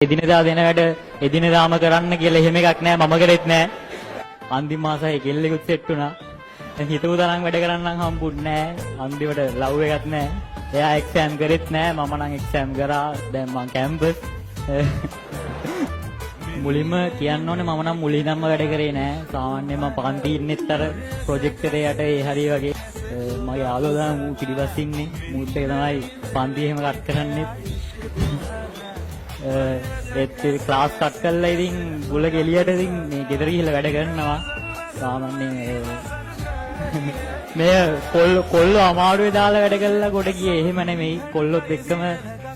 එදිනෙදා දෙන වැඩ එදිනෙදාම කරන්න කියලා එහෙම එකක් නෑ මම කරෙත් නෑ. අන්තිම මාසයේ කෙල්ලෙකුත් සෙට් වුණා. දැන් හිතුව තරම් වැඩ කරන්නම් හම්බුන්නේ නෑ. අන්තිමට ලව් එකක් නෑ. එයා එක්සෑම් කරෙත් නෑ මම නම් එක්සෑම් කරා. දැන් මං කැම්පස්. මුලින්ම කියන්න ඕනේ මම නම් මුලින්ම වැඩ කරේ නෑ. සාමාන්‍යයෙන් මම පන්ති ඉන්නෙත් අර ප්‍රොජෙක්ට් එකේ යට ඒ හරිය වගේ. මගේ යාළුවා තමයි මූ පිටිපස්සේ ඉන්නේ. මූත් එක තමයි පන්ති එහෙම කට් කරන්නේ. ඒත් ක්ලාස් කට් කරලා ඉතින් ගුල ගෙලියට ඉතින් මේ ගෙදර ගිහලා වැඩ කරනවා. සාමාන්‍යයෙන් මේ කොල්ලෝ අමාරුවේ දාලා වැඩ කරලා ගොඩ ගියේ එහෙම නෙමෙයි. කොල්ලොත් එක්කම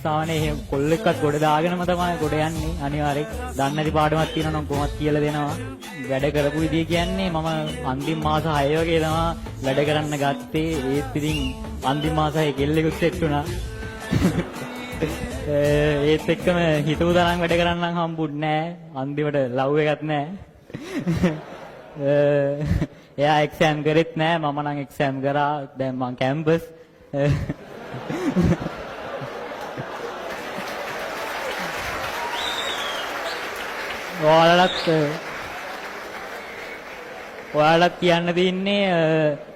සාමාන්‍යයෙන් එහෙම කොල්ලෙක්වත් ගොඩ දාගෙනම තමයි ගොඩ යන්නේ අනිවාර්යෙන්. දන්නේ නැති පාඩමක් තියෙනවා නම් කොහොමද කියලා දෙනවා. වැඩ කරපු විදිය කියන්නේ මම අන්තිම මාස 6 වගේ තමයි වැඩ කරන්න ගත්තේ. ඒත් ඉතින් අන්තිම මාස 6 කෙල්ලෙකුත් සෙට් වුණා. ඒත් එක්කම හිතුව තරම් වැඩ කරන්නම් හම්බුන්නේ නෑ. අන්තිමට ලව් එකක් නෑ. එයා එක්සෑම් කරෙත් නෑ මම නම් එක්සෑම් කරා. දැන් මං කැම්පස්. ඔයාලත් කියන්න තියෙන්නේ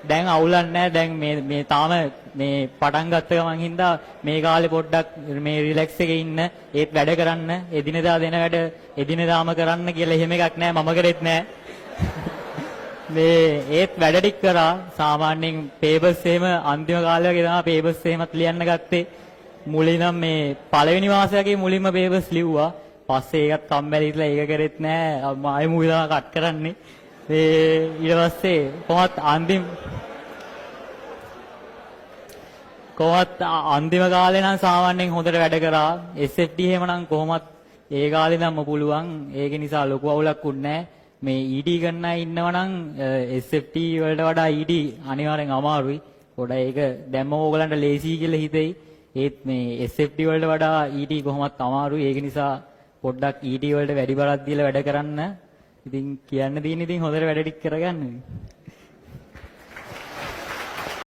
දැන් අවුලක් නැහැ. දැන් මේ තාම මේ පටන් ගත්ත ගමන් හින්දා මේ කාලේ පොඩ්ඩක් මේ රිලැක්ස් එකේ ඉන්න. ඒත් වැඩ කරන්න එදිනෙදා දෙන වැඩ එදිනෙදාම කරන්න කියලා එහෙම එකක් නැහැ. මම කරෙත් නැහැ. මේ ඒත් වැඩ ටික කරා. සාමාන්‍යයෙන් පේපර්ස් එහෙම අන්තිම කාලේ වගේ තමයි පේපර්ස් එහෙමත් ලියන්න ගත්තේ. මුලින්ම මේ පළවෙනි මාසයේ මුලින්ම පේපර්ස් ලිව්වා. පස්සේ ඒකත් කම්මැලි ඉතලා ඒක කරෙත් නැහැ. ආයෙ මුලින්ම කට් කරන්නේ. ඊට පස්සේ කොහොමත් අන්තිම කාලේ නම් සාමාන්‍යයෙන් හොඳට වැඩ කරා. SFT එහෙම නම් කොහොමත් ඒ කාලේ නම් පුළුවන්. ඒක නිසා ලොකු අවුලක් උන්නේ නැහැ. මේ ED ගන්න ඉන්නව නම් SFT වලට වඩා ED අනිවාර්යෙන් අමාරුයි. පොඩ ඒක දැම්ම ඕගලන්ට ලේසි කියලා හිතෙයි. ඒත් මේ SFT වලට වඩා ED කොහොමත් අමාරුයි. ඒක නිසා පොඩ්ඩක් ED වලට වැඩි බලක් දීලා වැඩ කරන්න. ඉතින් කියන්න තියෙන ඉතින් හොඳට වැඩ ටික කරගන්න.